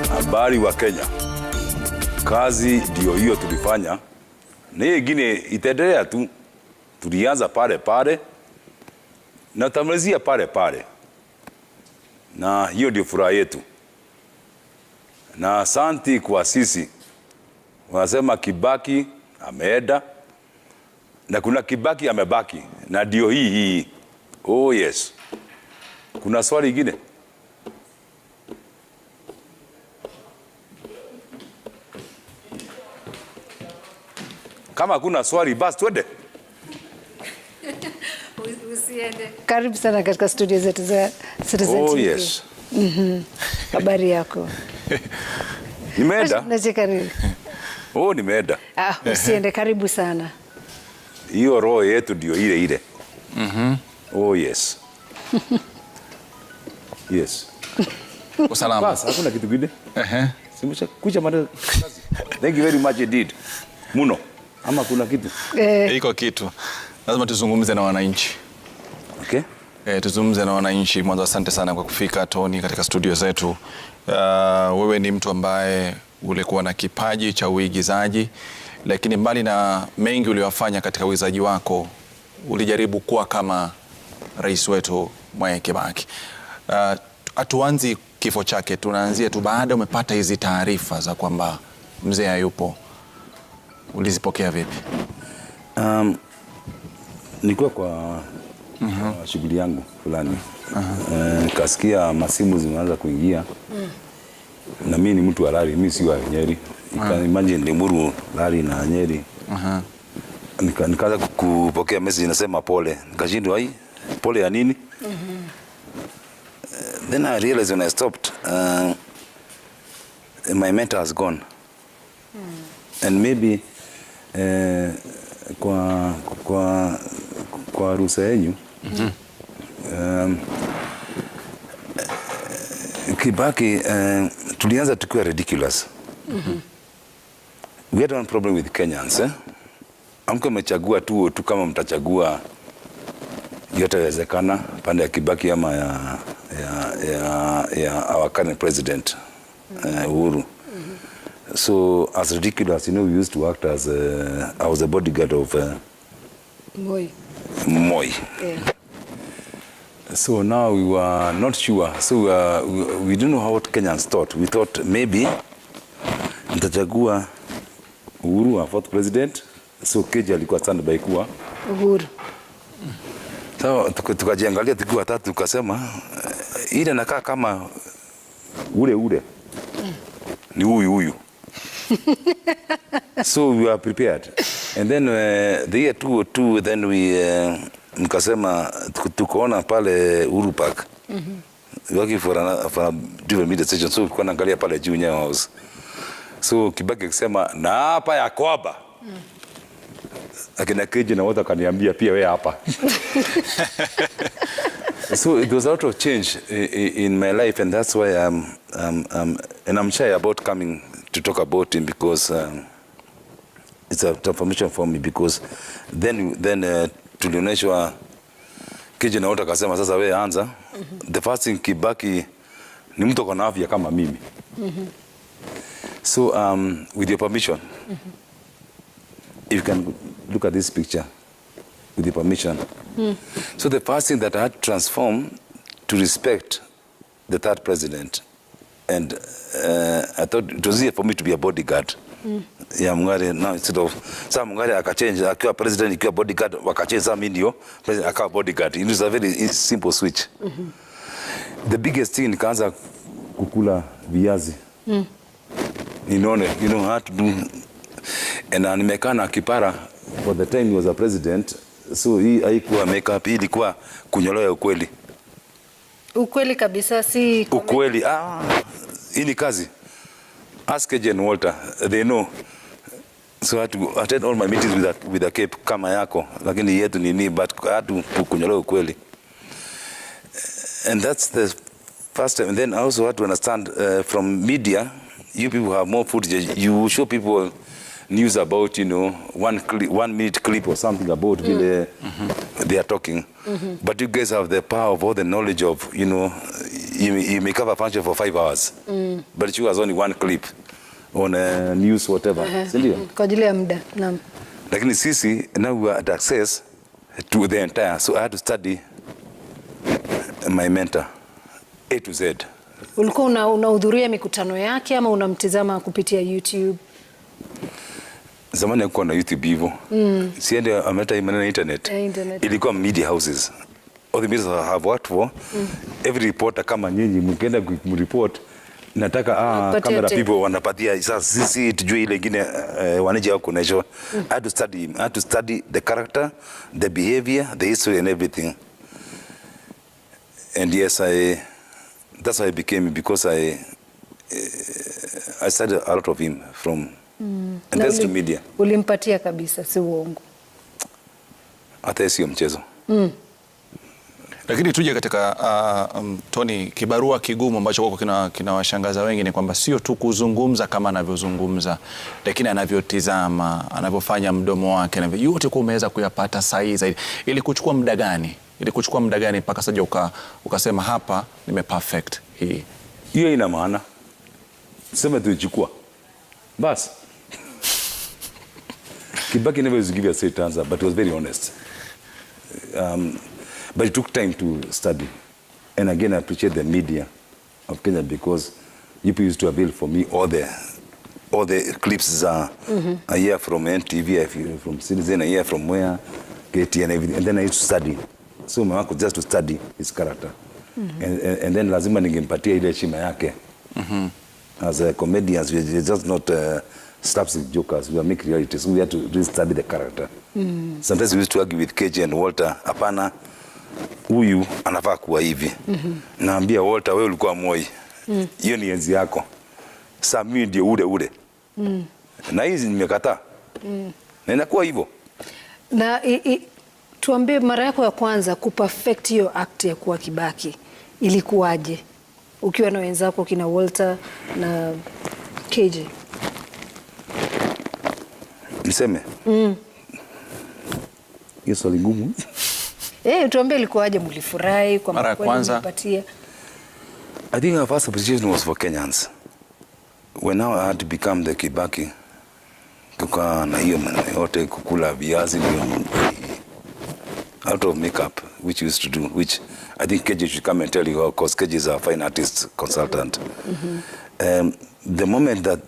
Habari wa Kenya. Kazi ndio hiyo tulifanya. Na ingine itaendelea tu. Tulianza pale pale na tutamalizia pale pale. Na hiyo ndio furaha yetu. Na asante kwa sisi. Wanasema Kibaki ameenda na kuna Kibaki amebaki na ndio hii. Oh yes. Kuna swali lingine? Kama kuna swali basi twende. Usiende. Karibu sana katika studio zetu za Citizen TV. Oh yes. Habari yako? Nimeenda. Nacheka nini? Oh nimeenda. Usiende, karibu sana. Hiyo roho yetu ndio ile. Oh yes. Yes. Usalama. Basi hakuna kitu kingine. Simesha kuja mada. Thank you very much indeed. Muno. Ama kuna kitu? Iko kitu. Lazima tuzungumze na wananchi. Okay. Tuzungumze na wananchi. Mwanzo asante sana kwa kufika Tony katika studio zetu. Wewe ni mtu ambaye ulikuwa na kipaji cha uigizaji, lakini mbali na mengi uliyofanya katika uigizaji wako, ulijaribu kuwa kama rais wetu Mwai Kibaki. Hatuanzi kifo chake, tunaanzia tu baada umepata hizi taarifa za kwamba mzee hayupo. Ulizipokea vipi? Nilikuwa kwa shughuli yangu fulani. Nikasikia masimu zimeanza kuingia. Na mimi ni mtu wa Lari, mimi si wa Nyeri. Imagine Limuru, Lari na Nyeri. Nikaanza kupokea message inasema pole. Nikashindwa pole ya nini? Then I realized when I stopped, my mentor has gone. And maybe kwa ruhusa yenu Kibaki tulianza tukiwa ridiculous. We had one problem with Kenyans. Amko mechagua tu kama mtachagua yote wezekana pande ya Kibaki ama ya our current president Uhuru. So as ridiculous, we used to act as I was a bodyguard of Mwai. Yeah. So now we were not sure. So we don't know what Kenyans thought. We thought maybe mtachagua Uhuru our fourth president. So Keji alikuwa standby kuwa Uhuru. So tukajiangalia tukiwa tatu tukasema ile nakaa kama ule. Ni huyu. So we were prepared. And then the year 2002 then we nikasema tukoona pale Uhuru Park. Working for a different media station. So tulikuwa naangalia pale Junior House. So Kibaki akisema na hapa ya kwaba. Akina Keji na wote akaniambia pia wewe hapa. So it was a lot of change in my life, and that's why I'm shy about coming to talk about him, because it's a transformation for me, because then tulioneshwa Keji na wote akasema sasa wewe anza. The first thing, Kibaki ni mtu kwa afya kama mimi. So with your permission, if you can look at this picture, with your permission. So the first thing that I had to transform to respect the third president, and I thought it was easier for me to be a bodyguard. Yeah, Mwai now instead of some Mwai akachange akiwa president akiwa bodyguard, wakachange some ndio president akawa bodyguard. It was a very simple switch. The biggest thing nikaanza kukula viazi. You know how to do, and nimekaa na kipara for the time he was a president. So hii haikuwa makeup, hii ilikuwa kunyolewa ukweli. Ukweli kabisa, si ukweli. Hii ni kazi. Ask Jen Walter, they know. So I had to attend all my meetings with a cape kama yako, lakini yetu nini, but I had to kunyolewa ukweli. And that's the first time. And then I also had to understand from media, you people have more footage. You show people news about, 1 minute clip or something about they are talking. But you guys have the power of all the knowledge of, you may cover a function for 5 hours. But she was only one clip on news whatever. Kwa ajili ya muda. Naam. Lakini sisi now we had access to the entire, so I had to study my mentor A to Z. Ulikuwa unahudhuria mikutano yake ama unamtizama kupitia YouTube? Zamani hakuwa na YouTube hivyo. Siende ameta maneno ya internet. Ilikuwa media houses. All the media have worked for. Every reporter kama nyinyi mkienda kureport nataka camera people wanapatia sasa sisi tujue ile nyingine wanaje wako nacho. I had to study the character, the behavior, the history and everything. And yes, that's how I became, because I studied a lot of him from and that's the media. Ulimpatia kabisa, si uongo. Hata sio mchezo. Lakini tuje katika Tony, kibarua kigumu ambacho kwako kinawashangaza wengi ni kwamba sio tu kuzungumza kama anavyozungumza, lakini anavyotizama, anavyofanya mdomo wake, na yote kwa umeweza kuyapata sahihi zaidi. Ili kuchukua muda gani? Mpaka sasa ukasema hapa perfect hii? Hiyo ina maana. Sema tuichukua. Bas. Kibaki never used to give a straight answer, but he was very honest. But it took time to study. And again, I appreciate the media of Kenya, because people used to avail for me all the clips I hear from NTV, I hear from Citizen, I hear from Mwai, KT and everything. And then I used to study. So my work was just to study his character. And then lazima ningempatia ile heshima yake. As comedians, we're just not slapstick jokers. We are making reality. So we had to really study the character. Sometimes we used to argue with KJ and Walter. Hapana, huyu anafaa kuwa hivi. Naambia Walter, wewe ulikuwa Mwai. Hiyo ni enzi yako. Sasa mimi ndio ule. Na hizi nimekataa. Na inakuwa hivyo. Na tuambie, mara yako ya kwanza kuperfect hiyo act ya kuwa Kibaki ilikuwaje? Ukiwa na wenzako kina Walter na KJ. Niseme? Hiyo swali ngumu. Tuambie ilikuwaje, mlifurahi kwa mara ya kwanza? I think our first appreciation was for Kenyans. When now I had to become the Kibaki, kukaa na hiyo yote, kukula viazi out of makeup, which we used to do, which I think KJ should come and tell you, because KJ is a fine artist consultant. The moment that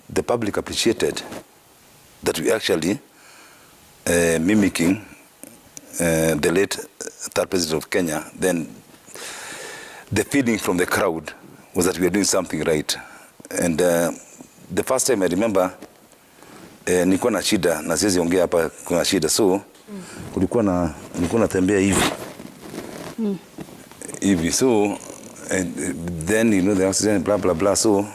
the public appreciated that we actually mimicking the late third president of Kenya, then the feeling from the crowd was that we were doing something right. And the first time I remember, nilikuwa na shida, na siwezi ongea hapa, kuna shida, so nilikuwa natembea hivi, so and then you know the accident, blah blah blah, so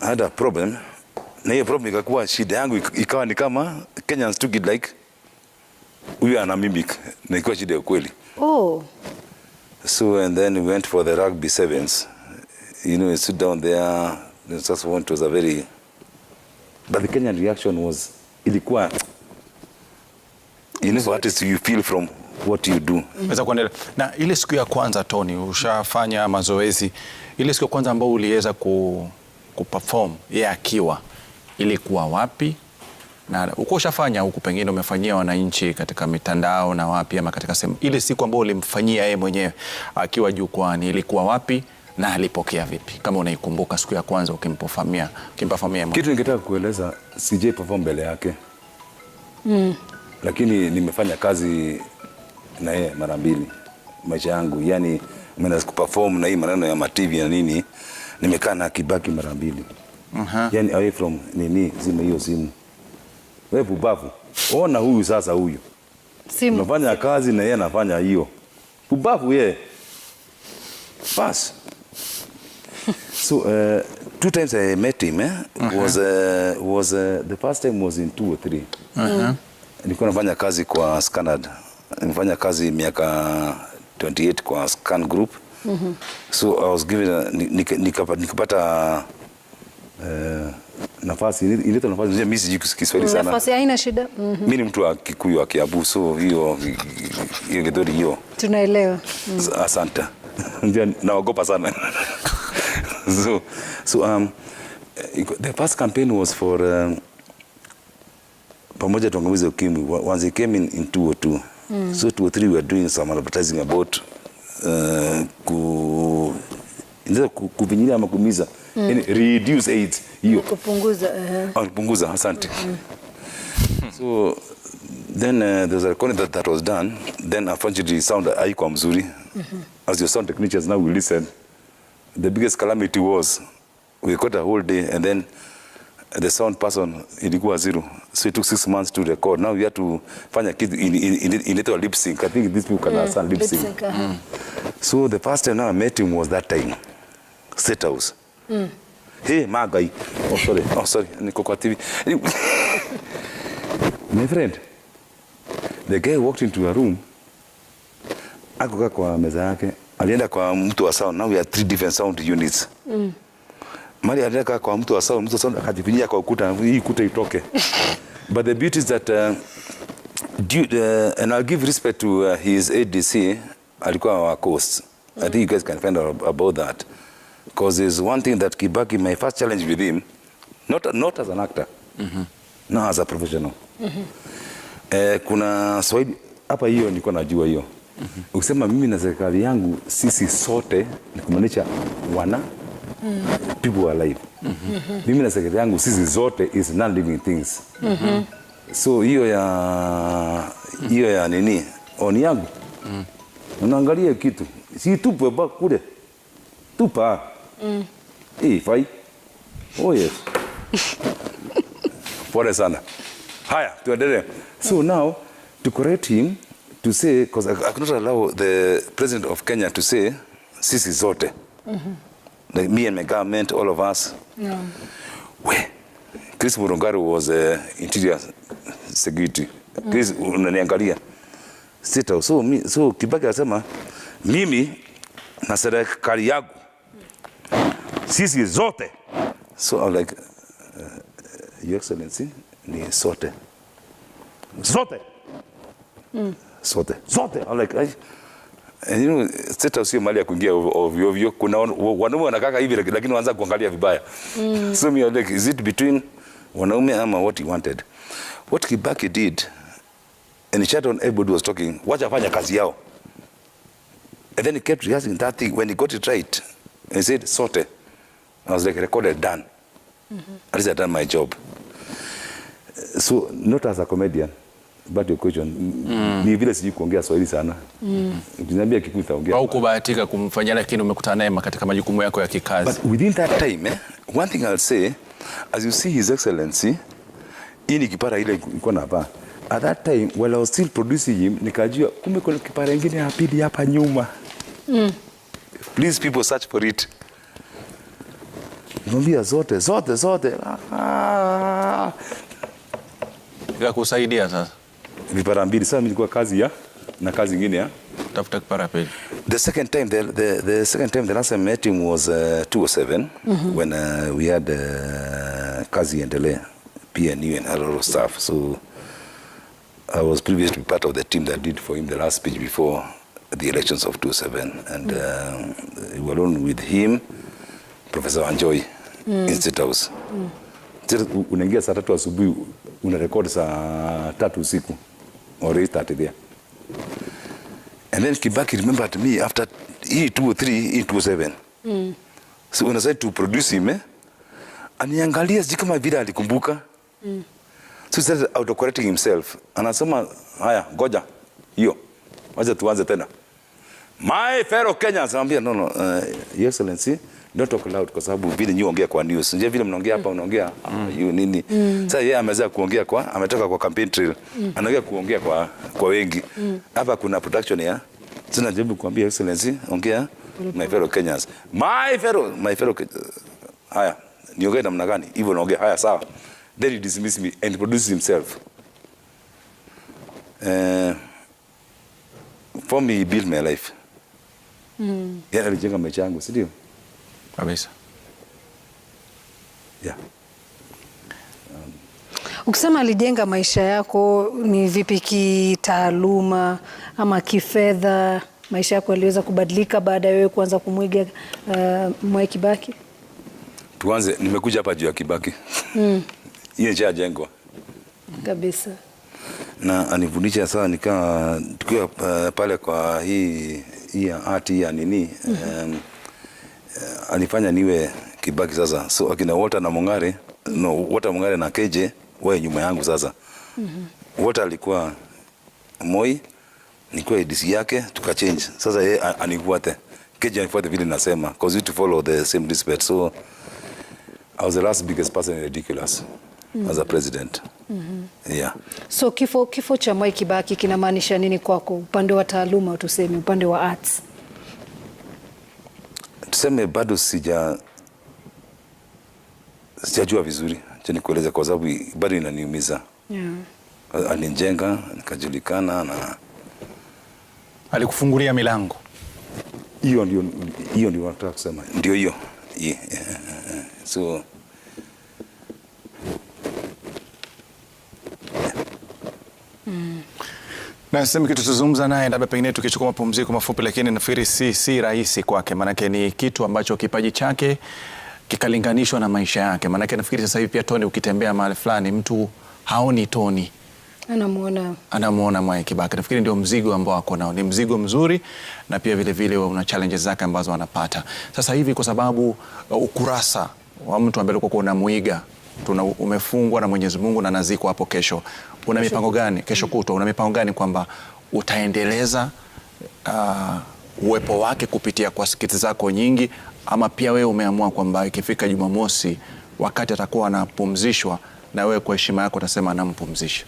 I had a problem. Na hiyo problem ikakuwa shida yangu, ikawa ni kama Kenyans took it like huyu ana mimic, na ikawa shida ya kweli. So and then we went for the rugby sevens. You know, we sit down there. The saxophone was a very, but the Kenyan reaction was ilikuwa, you know what is you feel from what you do. Na ile siku ya kwanza Tony, ushafanya mazoezi, ile siku ya kwanza ambao uliweza kuperform yeye akiwa, ilikuwa wapi? Na uko ushafanya huku, pengine umefanyia wananchi katika mitandao na wapi, ama katika sehemu, ile siku ambayo ulimfanyia yeye mwenyewe akiwa jukwani, ilikuwa wapi na alipokea vipi, kama unaikumbuka siku ya kwanza ukimpafamia Kitu ningetaka kueleza, CJ perform mbele yake. Lakini nimefanya kazi na yeye mara mbili maisha yangu, yani mimi kuperform na hii maneno ya TV na nini, nimekaa na Kibaki mara mbili. Yani away from zima hiyo simu. Wewe pubavu. Ona huyu sasa, huyu simu unafanya kazi na yeye anafanya hiyo. Pubavu yeye. Pass. So 2 times I met him, was the first time was in 2 or 3. Nilikuwa nafanya kazi kwa Scanad. Nimefanya kazi miaka 28 kwa Scan Group. So I was given nikapata nafasi, ile nafasi mimi sijui Kiswahili sana. Nafasi haina shida. Mimi ni mtu wa Kikuyu wa Kiabu, so hiyo Githori hiyo. Tunaelewa. Asante. Ndio naogopa sana. So the first campaign was for pamoja tuangamize ukimwi. Once it came in 202. So 203 we were doing some advertising about kuvinyilia ama kumiza reduce AIDS hiyo kupunguza asante. So then there was a recording that was done. Then unfortunately sound haikuwa mzuri. As your sound technicians now will listen, the biggest calamity was we got a whole day and then the sound person ilikuwa zero, so it took 6 months to record. Now we had to fanya kitu in a lip sync. I think these people can understand lip sync. So the first time now I met him was that time State House. Hey Magai, oh sorry niko kwa TV. My friend, the guy walked into a room, akakaa kwa meza yake, alienda kwa mtu wa sound. Now we have 3 different sound units. Mali alienda kwa mtu wa sound akajipigia kwa ukuta, hii ukuta itoke. But the beauty is that and I'll give respect to his ADC, alikuwa wa Coast. I think you guys can find out about that. Because there's one thing that Kibaki, my first challenge with him, not as an actor, no, as a professional. Kuna Swahili hapa, hiyo nilikuwa najua hiyo. Ukisema mimi na serikali yangu sisi sote ni kumaanisha wana people alive. Mimi na serikali yangu sisi zote is non living things. So hiyo ya nini oni yangu. Unaangalia kitu si tupe ba kule tupa fai. Oh yes. Pole sana. Haya, tuendelee. So now to correct him, to say, because I cannot allow the president of Kenya to say sisi zote, like me and my government, all of us. Chris Murungaru was interior security. Chris unaniangalia State House. So Kibaki anasema mimi na serikali yangu sisi zote. So I'm like, Your Excellency, ni sote. Zote. Zote. I'm like, and you know, State House sio mali ya kuingia ovyo ovyo. Kuna wanaume wanakaka hivi lakini wanaanza kuangalia vibaya. So me like, is it between wanaume ama what he wanted? What Kibaki did, and he shut on everybody was talking, wacha fanya kazi yao. And then he kept rehearsing that thing. When he got it right, he said, sote. I was like, recorded, done. At least I done my job. So, not as a comedian, but your question, ni vile sijui kuongea Swahili sana. Ukiniambia Kikuyu nitaongea. Au kubahatika kumfanyia lakini umekutana naye katika majukumu yako ya kikazi. But within that time, one thing I'll say, as you see His Excellency, ini kipara ile ilikuwa hapa. At that time, while I was still producing him, nikajua kumbe kuna kipara ingine ya pili hapa nyuma. Please people search for it. Niambia zote. Kusaidia sasa. Vipara mbili. Sasa nilikuwa kazi ya na kazi nyingine ya tafuta kipara pili. The second time the last time I met him was 207 when we had kazi endelea PNU and a lot of stuff. So I was privileged to be part of the team that did for him the last speech before the elections of 207, and we were alone with him, Professor Anjoy, in State House. Unaingia saa 3 asubuhi unarekodi saa 3 usiku or 8:30 there. And then Kibaki remembered me after E203, E27. So when I said to produce him, aniangalia sijui kama vile alikumbuka. So he started autocorrecting himself. Anasema, haya, ngoja, hiyo. Wacha tuanze tena. My fellow Kenyans, anambia, no, Your Excellency, don't talk loud kwa sababu vile nyi ongea kwa news. Nje vile mnaongea hapa unaongea hiyo nini. Sasa yeye ameweza kuongea ametoka kwa campaign trail. Anaongea kuongea kwa wengi. Hapa kuna production ya. Sina jibu kuambia Excellency, ongea my fellow Kenyans. My fellow haya, niongee namna gani? Hivyo naongea haya sawa. Then he dismissed me and produced himself. For me, he built my life. Yeye alijenga maisha yangu, si ndio? Kabisa. Yeah. Ukisema alijenga maisha yako, ni vipi kitaaluma ama kifedha? maisha yako yaliweza kubadilika baada ya wewe kuanza kumwiga Mwai Kibaki? Tuanze, nimekuja hapa juu ya Kibaki. Hiyo njia jengwa kabisa. Na anifundisha sana nikaa tukiwa pale kwa hii art ya nini. Anifanya niwe Kibaki sasa. So akina Walter na Mungare, Walter Mungare na KJ wae nyuma yangu sasa. Walter alikuwa Moi, nilikuwa ADC yake, tukachange. Sasa yeye anifuate. KJ anifuate vile nasema, because we to follow the same respect. So I was the last biggest person in Ridiculous as a president. Yeah. So kifo cha Mwai Kibaki kinamaanisha nini kwako, upande wa taaluma, tuseme upande wa arts? Tuseme bado sijajua vizuri, acha nikueleze kwa sababu bado inaniumiza. Alinijenga, nikajulikana na alikufungulia milango. Hiyo ndio nataka kusema. Ndio hiyo. So na sema kitu tuzungumza naye, labda pengine tukichukua mapumziko mafupi, lakini nafikiri si rahisi kwake, maanake ni kitu ambacho kipaji chake kikalinganishwa na maisha yake. Maanake nafikiri sasa hivi pia Tony, ukitembea mahali fulani mtu haoni Tony, anamuona Mwai Kibaki. Nafikiri ndio mzigo ambao ako nao, ni mzigo mzuri, na pia vile vile una challenges zake ambazo anapata sasa hivi, kwa sababu ukurasa wa mtu ambaye ulikuwa unamuiga umefungwa na Mwenyezi Mungu na naziko hapo kesho. Una mipango gani kesho kutwa? Una mipango gani kwamba utaendeleza uwepo wake kupitia kwa skiti zako nyingi, ama pia wewe umeamua kwamba ikifika Jumamosi wakati atakuwa anapumzishwa na wewe kwa heshima yako utasema anampumzisha?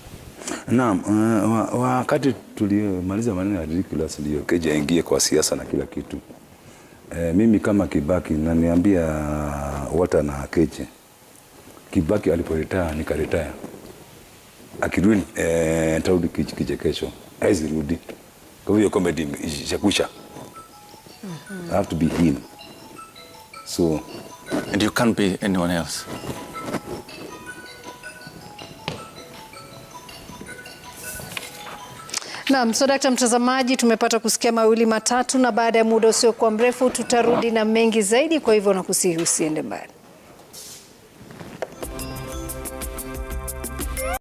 Naam, wakati tulimaliza maneno ya Ridiculous ndio KJ aingie kwa siasa na kila kitu. Mimi kama Kibaki na niambia Walter na KJ, Kibaki aliporetire nikaretire. Akirudi tarudi kesho. Haizirudi. Kwa hiyo comedy ishakusha. I have to be him. So and you can't be anyone else. Naam, so Dr. mtazamaji, tumepata kusikia mawili matatu, na baada ya muda usiokuwa mrefu tutarudi na mengi zaidi, kwa hivyo nakusihi usiende mbali.